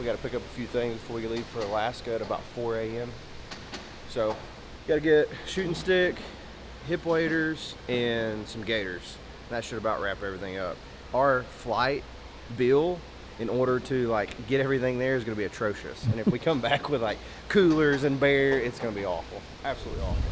We got to pick up a few things before we leave for Alaska at about 4 a.m. So, got to get shooting stick, hip waders, and some gaiters. That should about wrap everything up. Our flight bill, in order to like get everything there, is going to be atrocious. And if we come back with like coolers and bear, it's going to be awful. Absolutely awful.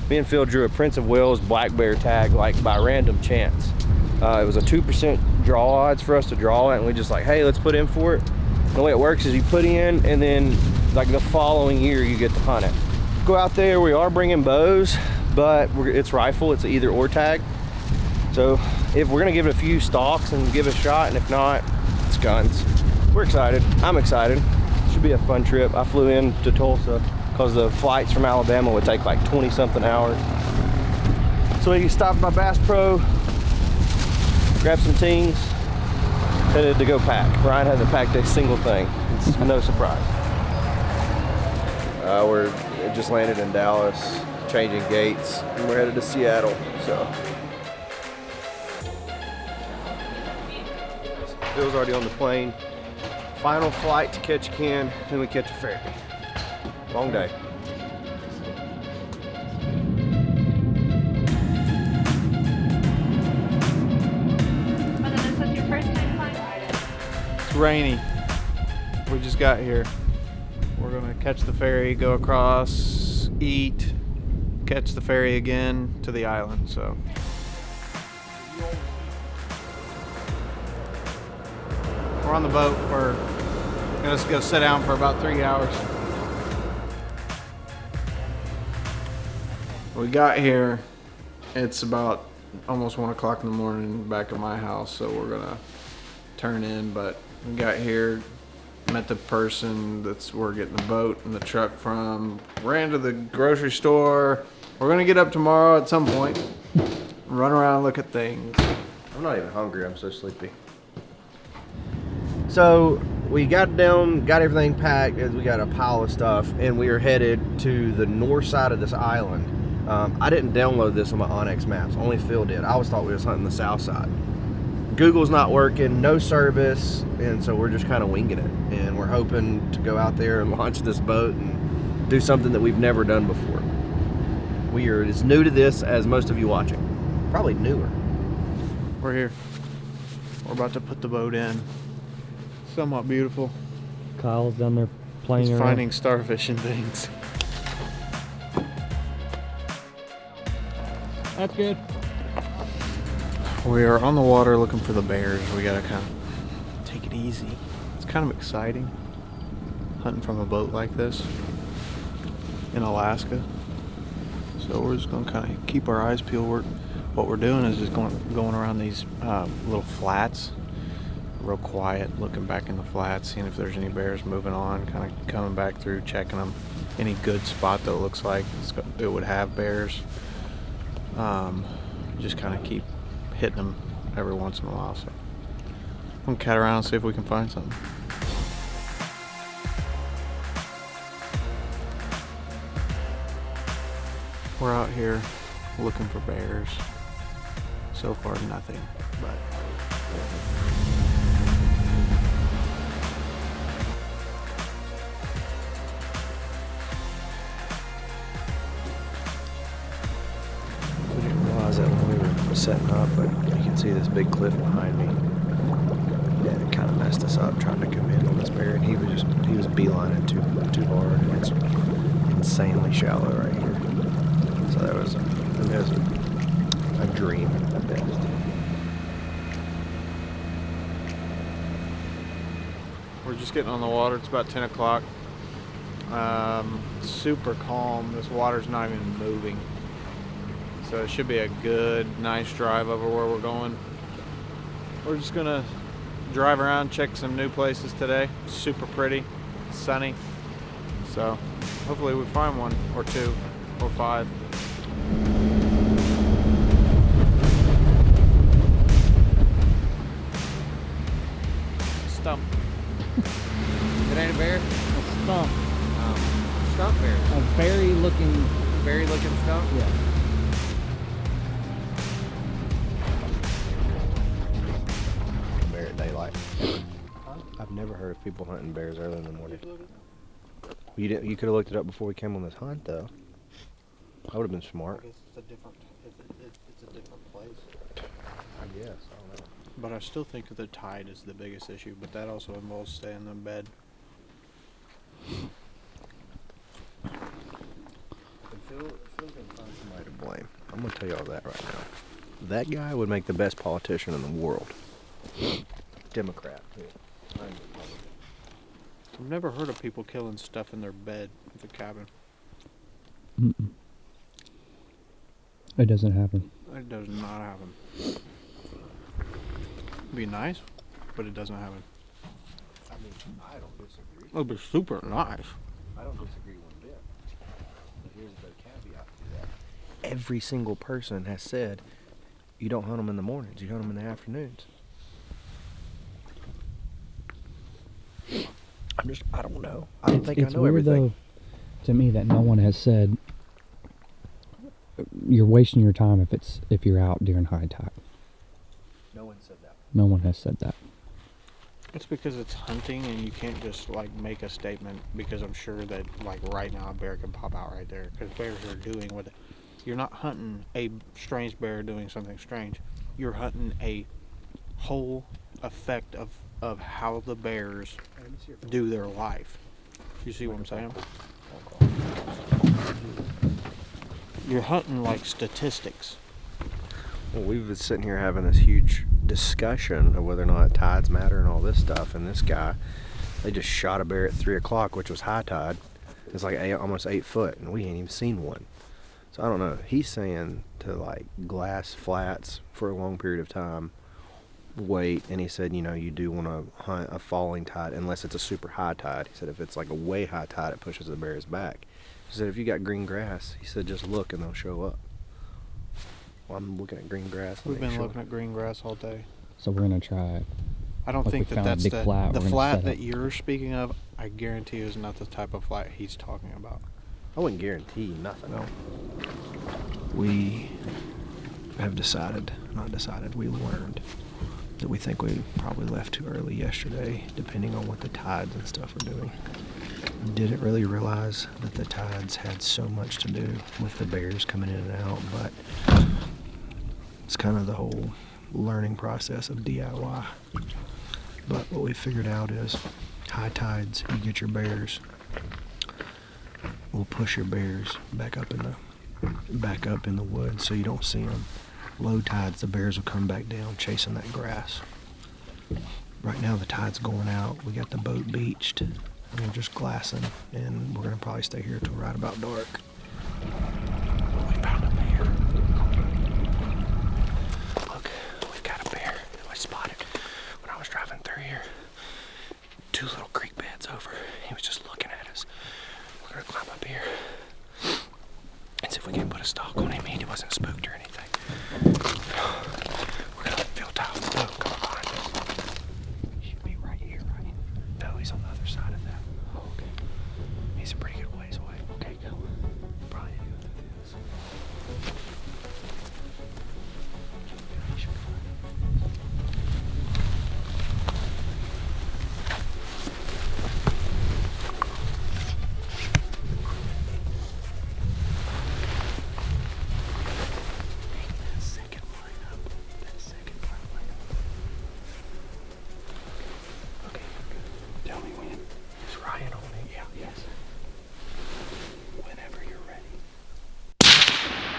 Me and Phil drew a Prince of Wales black bear tag like by random chance. It was a 2% draw odds for us to draw it, and we just like, hey, let's put in for it. And the way it works is you put in, and then like the following year you get to hunt it. Go out there. We are bringing bows, but it's rifle. It's an either or tag. So if we're gonna give it a few stalks and give it a shot, and if not, it's guns. We're excited. I'm excited. Should be a fun trip. I flew in to Tulsa because the flights from Alabama would take like 20 something hours. So we stopped by Bass Pro, grabbed some teams, headed to go pack. Ryan hasn't packed a single thing. It's no surprise. We're just landed in Dallas, changing gates, and we're headed to Seattle. So Phil's already on the plane. Final flight to Ketchikan, then we catch a ferry. Long day. Is this your first time flying? It's rainy. We just got here. We're gonna catch the ferry, go across, eat, catch the ferry again to the island. So we're on the boat. We're gonna just go sit down for about 3 hours. We got here. It's about almost 1 o'clock in the morning back at my house, so we're gonna turn in. But we got here, met the person that's we're getting the boat and the truck from, ran to the grocery store. We're gonna get up tomorrow at some point, run around, look at things. I'm not even hungry, I'm so sleepy. So we got down, got everything packed, as we got a pile of stuff, and we are headed to the north side of this island. I didn't download this on my OnX maps, only Phil did. I always thought we was hunting the south side. Google's not working, no service, and so we're just kind of winging it. And we're hoping to go out there and launch this boat and do something that we've never done before. We are as new to this as most of you watching. Probably newer. We're here. We're about to put the boat in. Somewhat beautiful. Kyle's down there playing He's around. finding starfish and things. That's good. We are on the water looking for the bears. We gotta kind of take it easy. It's kind of exciting hunting from a boat like this in Alaska. So we're just gonna kind of keep our eyes peeled. What we're doing is just going around these little flats, real quiet, looking back in the flats, seeing if there's any bears moving on, kind of coming back through, checking them. Any good spot that looks like it would have bears. Just kind of keep hitting them every once in a while. So I'm gonna cat around and see if we can find something. We're out here looking for bears. So far, nothing, but We didn't realize that when we were setting up, but you can see this big cliff behind me. And it kind of messed us up trying to come in on this bear, and he was beelining too hard, and it's insanely shallow right here. So that was a dream at best. we're just getting on the water. It's about 10 o'clock. Super calm. This water's not even moving. So it should be a good, nice drive over where we're going. We're just gonna drive around, check some new places today. Super pretty, sunny. So hopefully we find one or two or five. Stump. It ain't a bear? A stump. Stump bear. A berry looking. Berry looking stump? Yeah. Bear at daylight. I've Never heard of people hunting bears early in the morning. You didn't. You could have looked it up before we came on this hunt, though. I would have been smart. I guess it's a different. It's a different place. I guess. I don't know. But I still think the tide is the biggest issue. But that also involves staying in bed. Phil's gonna find somebody to blame. I'm gonna tell you all that right now. That guy would make the best politician in the world. Democrat. Yeah. I'm Republican. I've never heard of people killing stuff in their bed at the cabin. Mm-mm. It doesn't happen. It does not happen. It'd be nice, but it doesn't happen. I mean, I don't disagree. It'd be super nice. I don't disagree one bit. But here's the caveat to that. Every single person has said, you don't hunt them in the mornings, you hunt them in the afternoons. I don't know. I don't think I know weird, everything. though, to me, that no one has said you're wasting your time if you're out during high tide. No one said that. No one has said that. It's because it's hunting and you can't just like make a statement because I'm sure that like right now a bear can pop out right there because bears are doing what you're not hunting a strange bear doing something strange. You're hunting a whole effect of how the bears do their life. You see what I'm saying? You're hunting like statistics. Well, we've been sitting here having this huge discussion of whether or not tides matter and all this stuff, and this guy, they just shot a bear at 3 o'clock, which was high tide. It's like almost 8 foot, and we ain't even seen one. So I don't know. He's saying to like glass flats for a long period of time, wait, and he said, you do want to hunt a falling tide unless it's a super high tide. He said if it's like a way high tide, it pushes the bears back. He said if you got green grass, he said just look and they'll show up. Well, I'm looking at green grass. We've been looking at green grass all day. So we're gonna try it. I don't Like think we that found a that's big the flat we're gonna flat set that up. you're speaking of. I guarantee you is not the type of flat he's talking about. I wouldn't guarantee nothing. No. We have we learned that we think we probably left too early yesterday, depending on what the tides and stuff were doing. Didn't really realize that the tides had so much to do with the bears coming in and out, but it's kind of the whole learning process of DIY. But what we figured out is high tides, you get your bears, will push your bears back up in the woods so you don't see them. Low tides, the bears will come back down chasing that grass. Right now the tide's going out. We got the boat beached. We're just glassing, and we're gonna probably stay here till right about dark. We found a bear. Look, we've got a bear that I spotted when I was driving through here. 2 little creek beds over. He was just looking at us. We're gonna climb up here and see if we can put a stalk on him. He wasn't spooked or anything. We're gonna let Phil tie the boat. Come behind us. He should be right here, right? No, he's on the other side of that. Oh, okay. He's a pretty good ways away. Okay, go. Probably need to go through this. He should be fine.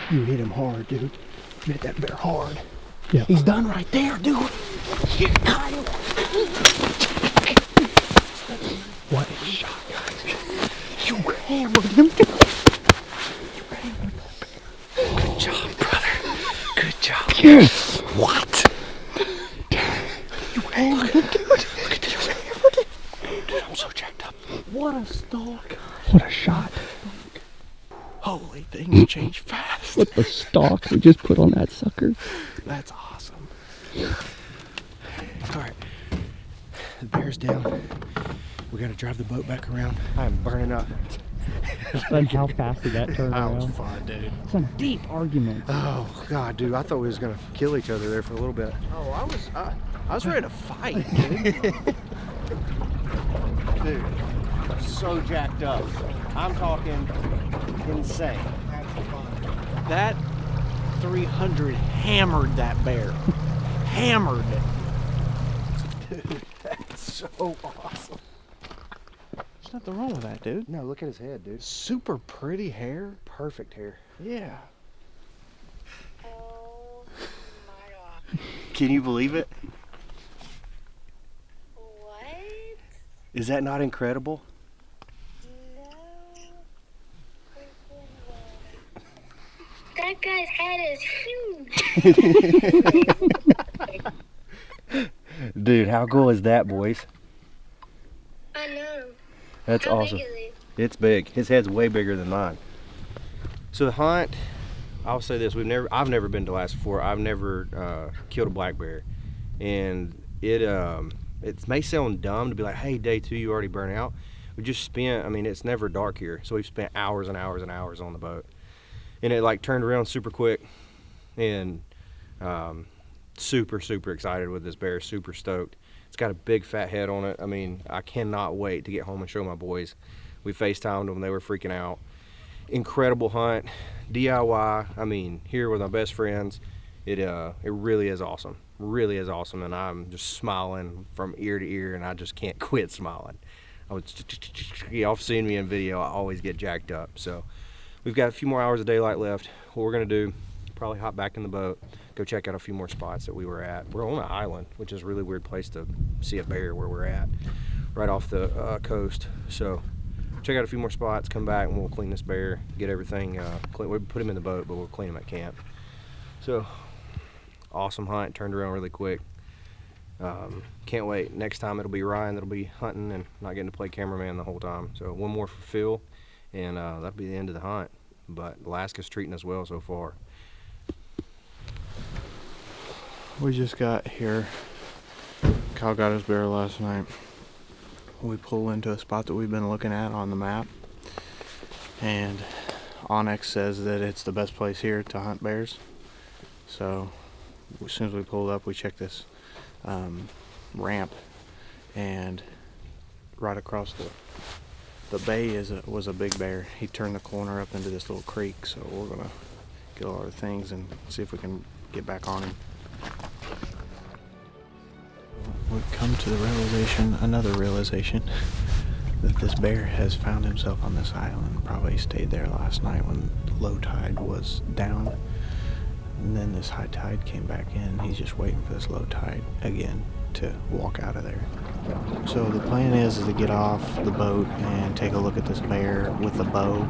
You hit him hard, dude. You hit that bear hard. Yeah. He's done right there, dude. You got him. What a shot, guys. You hammered him. You hammered that bear. Good job, brother. Good job. Yes. What? You hammered him, dude. Look at this. You hammered him. Dude, I'm so jacked up. What a stalk. What a shot. Holy things change fast. What the stalk we just put on that sucker. That's awesome. Alright. The bear's down. We gotta drive the boat back around. I am burning up. And how fast did that turn That was around? fun, dude. Some deep arguments. Oh god, dude, I thought we was gonna kill each other there for a little bit. Oh, I was ready to fight, dude. Dude, so jacked up. I'm talking insane. That 300 hammered that bear. Hammered it. Dude, that's so awesome. There's nothing wrong with that, dude. No, look at his head, dude. Super pretty hair. Perfect hair. Yeah. Oh my god. Can you believe it? What? Is that not incredible? No freaking way. That guy's head is huge. Dude, how cool is that, boys? I know. That's How awesome. big is he? It's big. His head's way bigger than mine. So the hunt, I'll say this: I've never been to Alaska before. I've never killed a black bear, and it may sound dumb to be like, "Hey, day 2, you already burnt out." We just spent. I mean, it's never dark here, so we've spent hours and hours and hours on the boat, and it like turned around super quick, and super excited with this bear. Super stoked. It's got a big fat head on it. I mean, I cannot wait to get home and show my boys. We FaceTimed them, they were freaking out. Incredible hunt, DIY. I mean, here with my best friends, it really is awesome. Really is awesome, and I'm just smiling from ear to ear, and I just can't quit smiling. Y'all have seen me in video. I always get jacked up. So we've got a few more hours of daylight left. What we're gonna do, probably hop back in the boat, go check out a few more spots that we were at. We're on an island, which is a really weird place to see a bear where we're at, right off the coast. So check out a few more spots, come back, and we'll clean this bear, get everything, we'll put him in the boat, but we'll clean him at camp. So, awesome hunt, turned around really quick. Can't wait. Next time it'll be Ryan that'll be hunting and not getting to play cameraman the whole time. So one more for Phil, and that'll be the end of the hunt. But Alaska's treating us well so far. We just got here. Kyle got his bear last night. We pull into a spot that we've been looking at on the map, and OnX says that it's the best place here to hunt bears. So as soon as we pulled up, we checked this ramp, and right across the bay was a big bear. He turned the corner up into this little creek, so we're gonna get all our things and see if we can get back on him. We've come to the another realization, that this bear has found himself on this island. Probably stayed there last night when low tide was down, and then this high tide came back in. He's just waiting for this low tide again to walk out of there. So the plan is to get off the boat and take a look at this bear with a bow,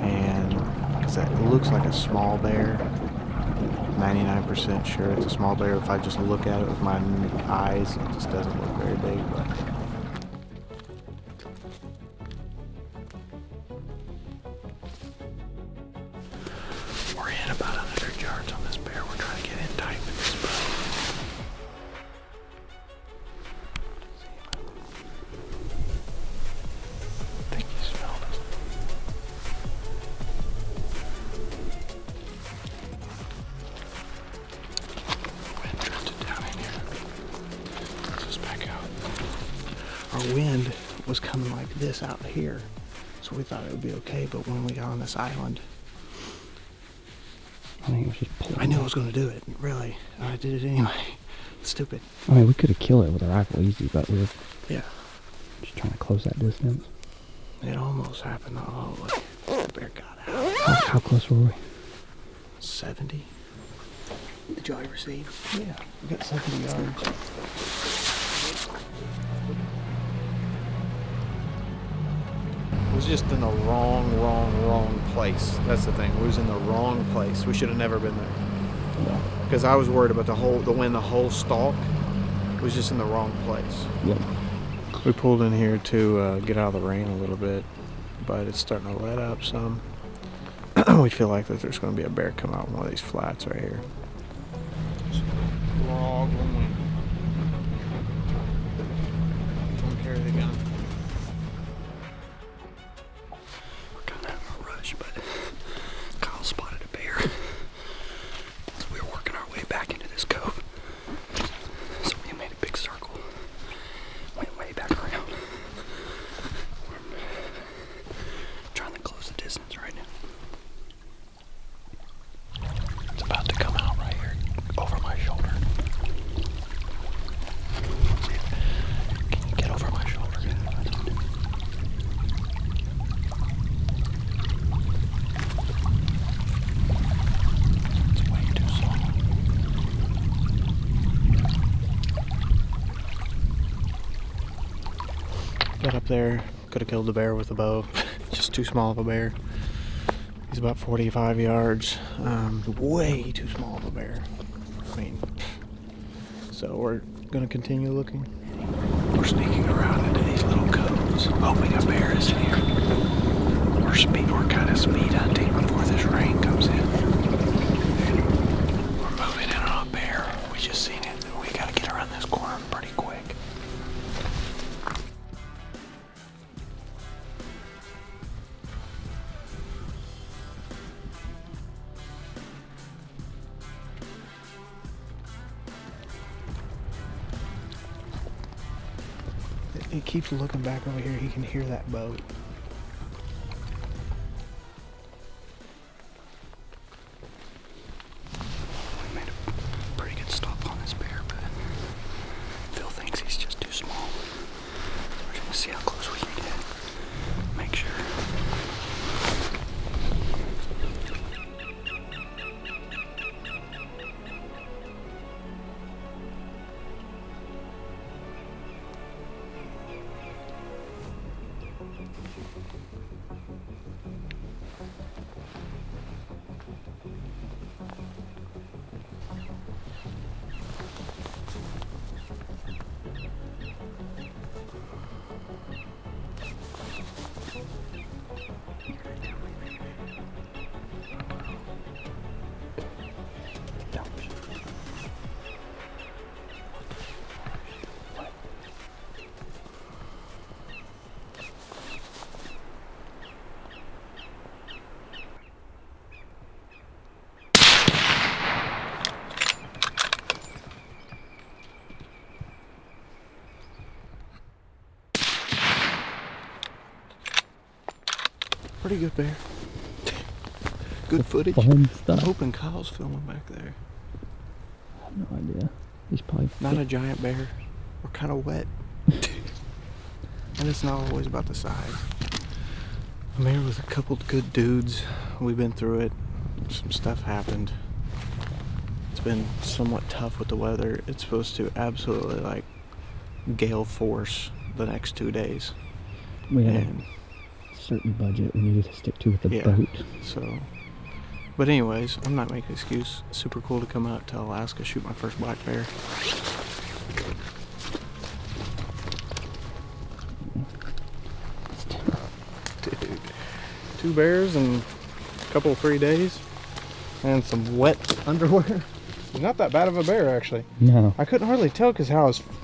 and because it looks like a small bear. 99% sure it's a small bear. If I just look at it with my eyes, it just doesn't look very big. But we're in about 100 yards on this bear. We're trying to get in tight with this bow. I think he smelled us. Our wind was coming like this out here, so we thought it would be okay, but when we got on this island, I think it was just pulling. I knew I was going to do it, really. I did it anyway. Stupid. I mean, we could have killed it with a rifle easy, but we were Yeah. just trying to close that distance. It almost happened all the way. The bear got out. How close were we? 70. Did y'all ever see? Yeah, we got 70 yards. It was just in the wrong place. That's the thing. We was in the wrong place. We should have never been there. Yeah. Because I was worried about the whole stalk was just in the wrong place. Yep. We pulled in here to get out of the rain a little bit, but it's starting to let up some. We feel like that there's going to be a bear come out in one of these flats right here. We're all going. Don't carry the gun. We're kind of in a rush, but Kyle spotted a bear. So we were working our way back into this cove. So we made a big circle. Went way back around. there. Could have killed the bear with a bow. Just too small of a bear. He's about 45 yards. Way too small of a bear. I mean, so we're gonna continue looking. We're sneaking around into these little coves, hoping a bear is in here. We're kind of speed hunting before this rain comes in. We're moving in on a bear. We just seen it. We gotta get around this corner pretty quick. He keeps looking back over here. He can hear that boat. We made a pretty good stop on this bear, but Phil thinks he's just too small. We're gonna see how close we can get. Make sure. Pretty good bear. Good footage. Fun I'm stuff. hoping Kyle's filming back there. I have no idea. He's probably Not a giant bear. We're kind of wet. And it's not always about the size. I'm here with a couple good dudes. We've been through it. Some stuff happened. It's been somewhat tough with the weather. It's supposed to absolutely like gale force the next 2 days. we had And a certain budget we needed to stick to with the yeah, boat. so. But anyways, I'm not making an excuse. Super cool to come out to Alaska, shoot my first black bear. Dude, 2 bears in a couple 3 days, and some wet underwear. Not that bad of a bear, actually. No. I couldn't hardly tell because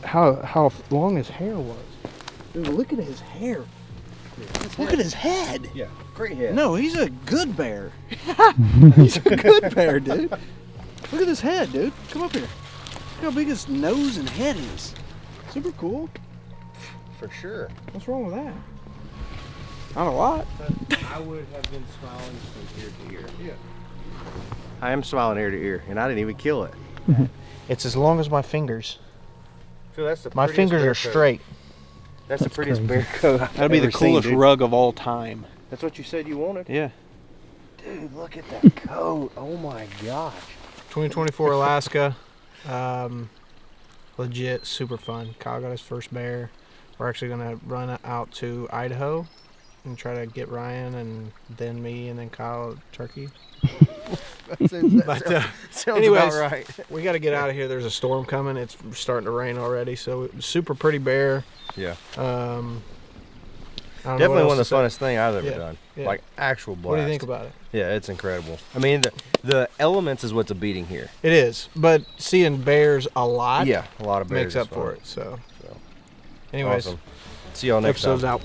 how long his hair was. Dude, look at his hair. Look at his head. Yeah, great head. No, he's a good bear. He's a good bear, dude. Look at his head, dude. Come up here. Look how big his nose and head is. Super cool. For sure. What's wrong with that? Not a lot. I would have been smiling from ear to ear. Yeah. I am smiling ear to ear, and I didn't even kill it. It's as long as my fingers. So that's the My prettiest fingers bear are coat. straight. That's the That's prettiest crazy. bear coat I've That'd be the ever seen, coolest dude. rug of all time. That's what you said you wanted? Yeah. Dude, look at that coat. Oh my gosh. 2024 Alaska. Legit super fun. Kyle got his first bear. We're actually gonna run out to Idaho and try to get Ryan and then me and then Kyle turkey. But sounds anyways, about right. we got to get out of here. There's a storm coming. It's starting to rain already. So it was super pretty bear. Yeah. I don't know what Definitely one else of the to say. funnest thing I've ever Yeah, done. yeah. Like actual blast. What do you think about it? Yeah, it's incredible. I mean, the elements is what's a beating here. It is, but seeing bears a lot Yeah, a lot of bears makes is up for fun. it. So, So, anyways, awesome. See y'all next time. episode's out.